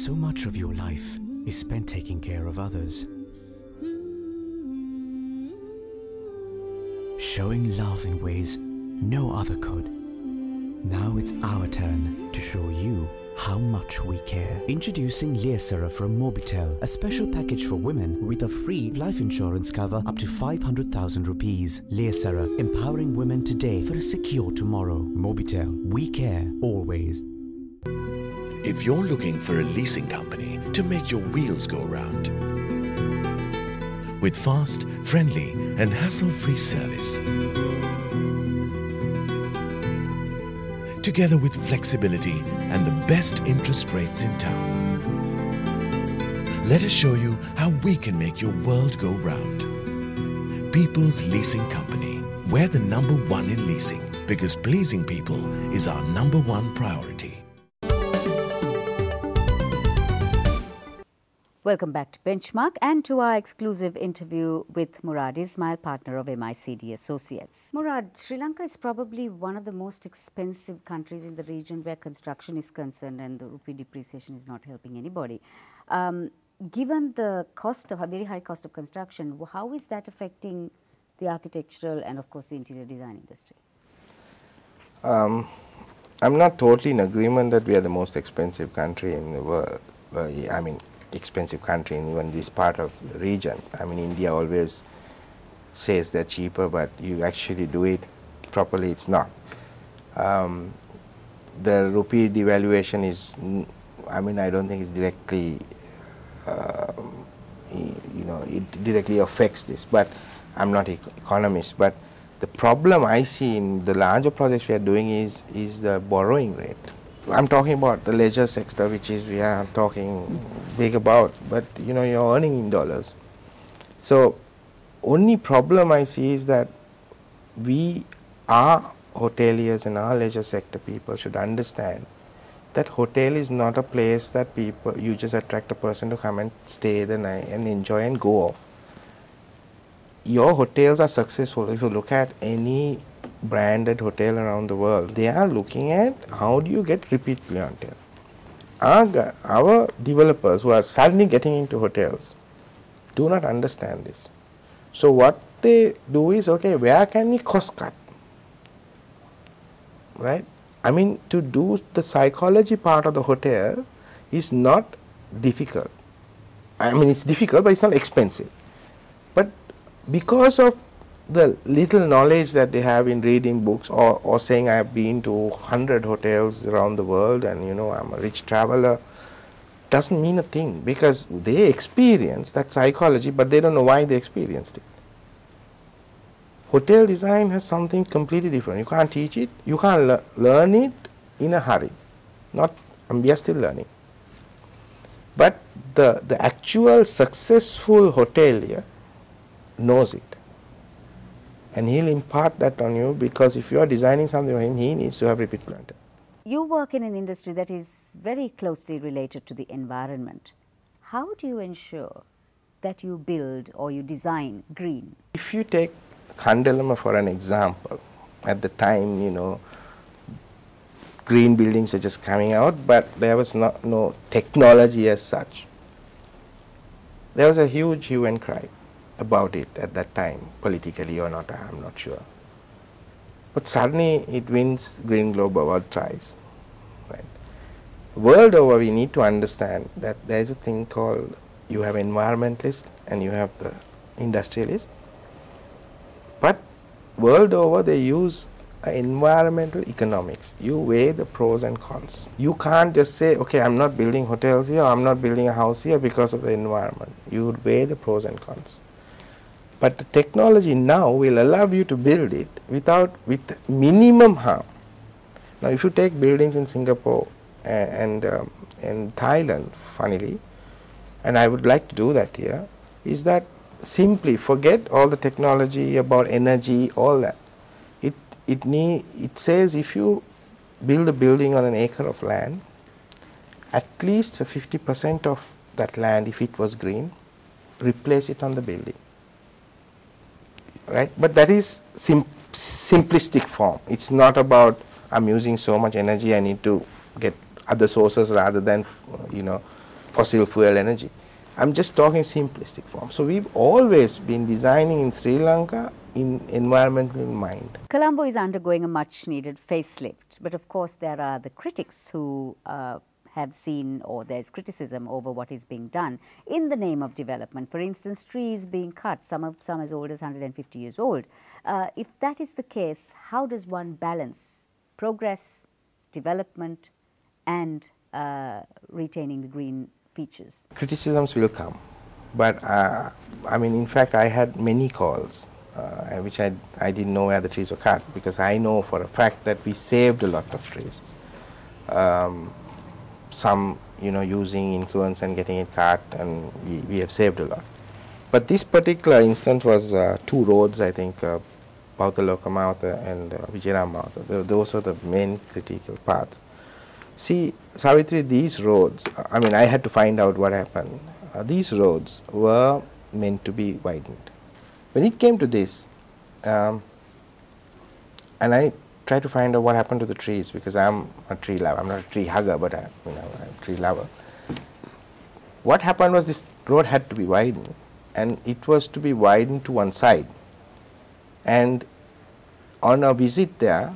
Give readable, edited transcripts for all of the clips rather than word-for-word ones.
So much of your life is spent taking care of others, showing love in ways no other could. Now it's our turn to show you how much we care. Introducing Leasera from Mobitel, a special package for women with a free life insurance cover up to 500,000 rupees. Leasera, empowering women today for a secure tomorrow. Mobitel, we care always. If you're looking for a leasing company to make your wheels go round, with fast, friendly and hassle-free service, together with flexibility and the best interest rates in town, let us show you how we can make your world go round. People's Leasing Company. We're the #1 in leasing because pleasing people is our #1 priority. Welcome back to Benchmark and to our exclusive interview with Murad Ismail, partner of MICD Associates. Murad, Sri Lanka is probably one of the most expensive countries in the region where construction is concerned, and the rupee depreciation is not helping anybody. Given the cost of a very high cost of construction, how is that affecting the architectural and of course the interior design industry? I'm not totally in agreement that we are the most expensive country in the world. I mean, expensive country in even this part of the region. I mean, India always says they're cheaper, but you actually do it properly, it's not. The rupee devaluation is, I mean, I don't think it's directly, it directly affects this, but I'm not an economist. But the problem I see in the larger projects we are doing is the borrowing rate. I'm talking about the leisure sector, which is we are talking big about, but you're earning in dollars. So only problem I see is that we are hoteliers and our leisure sector people should understand that hotel is not a place that you just attract a person to come and stay the night and enjoy and go off. Your hotels are successful. If you look at any branded hotel around the world, they are looking at how do you get repeat clientele. Our developers who are suddenly getting into hotels do not understand this. So what they do is, okay, where can we cost cut? Right? I mean, to do the psychology part of the hotel is not difficult. I mean, it's difficult, but it's not expensive. But because of the little knowledge that they have in reading books or saying I have been to 100 hotels around the world and I'm a rich traveler, doesn't mean a thing, because they experience that psychology, but they don't know why they experienced it. Hotel design has something completely different. You can't teach it, you can't learn it in a hurry. We are still learning. But the actual successful hotelier knows it. And he'll impart that on you, because if you are designing something for him, he needs to have repeat clientele. You work in an industry that is very closely related to the environment. How do you ensure that you build or you design green? If you take Kandalama for an example, at the time, green buildings were just coming out, but there was no technology as such. There was a huge hue and cry about it at that time, politically or not, I'm not sure. But suddenly it wins Green Globe Award thrice. Right? World over, we need to understand that there is a thing called, you have environmentalist and you have the industrialist. But world over, they use environmental economics. You weigh the pros and cons. You can't just say, okay, I'm not building hotels here, I'm not building a house here because of the environment. You would weigh the pros and cons. But the technology now will allow you to build it with minimum harm. Now, if you take buildings in Singapore and Thailand, funnily, and I would like to do that here, is that simply forget all the technology about energy, all that. It says if you build a building on an acre of land, at least for 50% of that land, if it was green, replace it on the building. Right? But that is simplistic form. It's not about I'm using so much energy, I need to get other sources rather than fossil fuel energy. I'm just talking simplistic form. So we've always been designing in Sri Lanka in environmental in mind. Colombo is undergoing a much needed facelift, but of course there are the critics who have seen, or there's criticism over what is being done in the name of development. For instance, trees being cut, some as old as 150 years old. If that is the case, how does one balance progress, development and retaining the green features? Criticisms will come, but I mean, in fact, I had many calls which I didn't know where the trees were cut, because I know for a fact that we saved a lot of trees. Some, you know, using influence and getting it cut, and we have saved a lot. But this particular instance was 2 roads, I think, Bautalokamauta and Vijayaramauta. Those are the main critical parts. See, Savitri, these roads, I mean, I had to find out what happened. These roads were meant to be widened. When it came to this, and I tried to find out what happened to the trees, because I'm a tree lover. I'm not a tree hugger, but I'm a tree lover. What happened was this road had to be widened, and it was to be widened to one side. And on a visit there,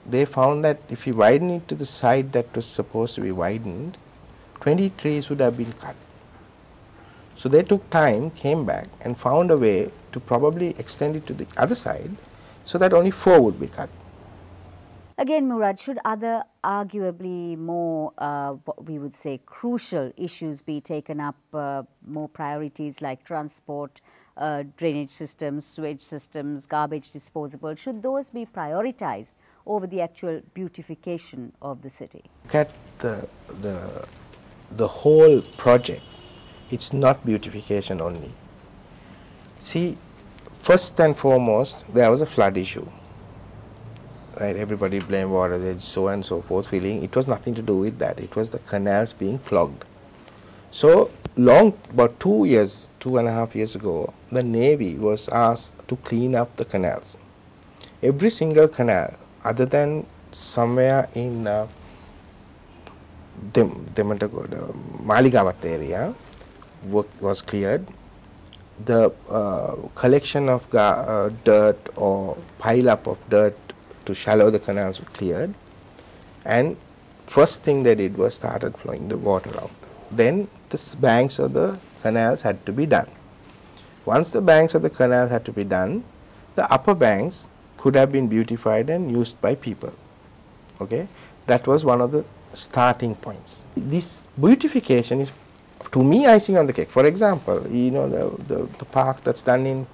they found that if you widen it to the side that was supposed to be widened, 20 trees would have been cut. So they took time, came back, and found a way to probably extend it to the other side so that only 4 would be cut. Again, Murad, should other arguably more, what we would say, crucial issues be taken up, more priorities like transport, drainage systems, sewage systems, garbage disposal, should those be prioritized over the actual beautification of the city? Look at the whole project. It's not beautification only. See, first and foremost, there was a flood issue. Right, everybody blamed water edge, so and so forth, feeling it was nothing to do with that. It was the canals being clogged. So about 2.5 years ago, the Navy was asked to clean up the canals. Every single canal, other than somewhere in Maligavat area, was cleared. The collection of dirt or pile up of dirt to shallow the canals were cleared, and first thing they did was started flowing the water out. Then the banks of the canals had to be done. Once the banks of the canals had to be done, the upper banks could have been beautified and used by people. Okay, that was one of the starting points. This beautification is, to me, icing on the cake. For example, you know, the park that's done in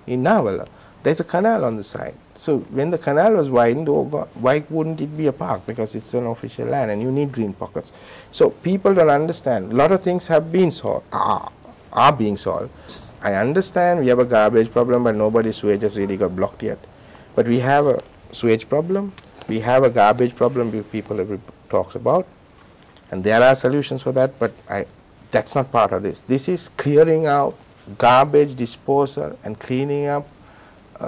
Navala, there's a canal on the side. So when the canal was widened, oh God, why wouldn't it be a park? Because it's an official land and you need green pockets. So people don't understand. A lot of things have been solved, are being solved. I understand we have a garbage problem, but nobody's sewage has really got blocked yet. But we have a sewage problem, we have a garbage problem people talks about, and there are solutions for that, but that's not part of this. This is clearing out garbage disposal and cleaning up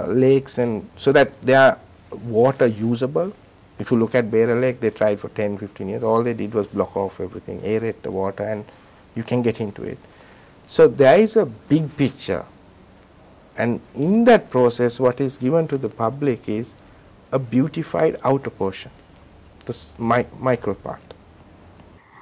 lakes, and so that they are water usable. If you look at Beira Lake, they tried for 10-15 years. All they did was block off everything, aerate the water, and you can get into it. So there is a big picture, and in that process what is given to the public is a beautified outer portion, this micro part.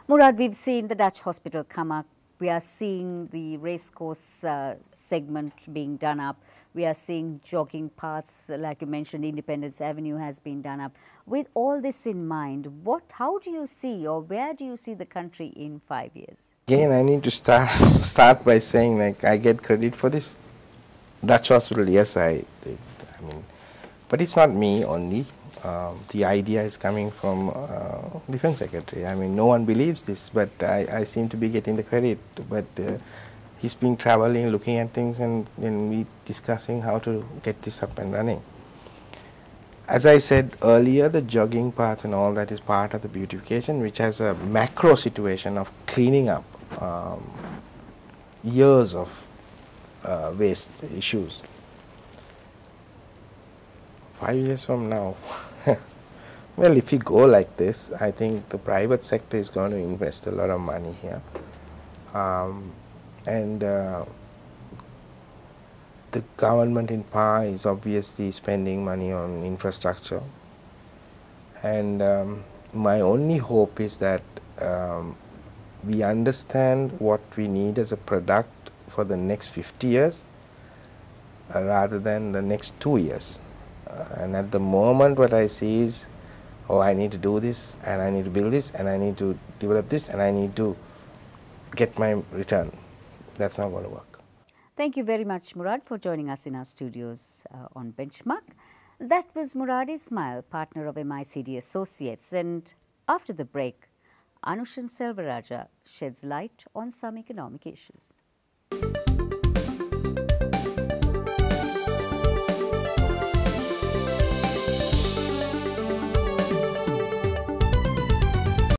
Murad, we've seen the Dutch hospital come up. We are seeing the racecourse segment being done up. We are seeing jogging paths, like you mentioned, Independence Avenue has been done up. With all this in mind, how do you see, or where do you see the country in 5 years? Again, I need to start by saying, like, I get credit for this Dutch hospital. Yes, I did. I mean, but it's not me only. The idea is coming from Defense Secretary. I mean, no one believes this, but I seem to be getting the credit. But he's been traveling, looking at things, and then we discussing how to get this up and running. As I said earlier, the jogging paths and all that is part of the beautification, which has a macro situation of cleaning up years of waste issues. 5 years from now, well, if we go like this, I think the private sector is going to invest a lot of money here. And the government in power is obviously spending money on infrastructure. And my only hope is that we understand what we need as a product for the next 50 years rather than the next 2 years. And at the moment what I see is, oh, I need to do this, and I need to build this, and I need to develop this, and I need to get my return. That's not going to work. Thank you very much, Murad, for joining us in our studios on Benchmark. That was Murad Ismail, partner of MICD Associates. And after the break, Anushan Selvaraja sheds light on some economic issues.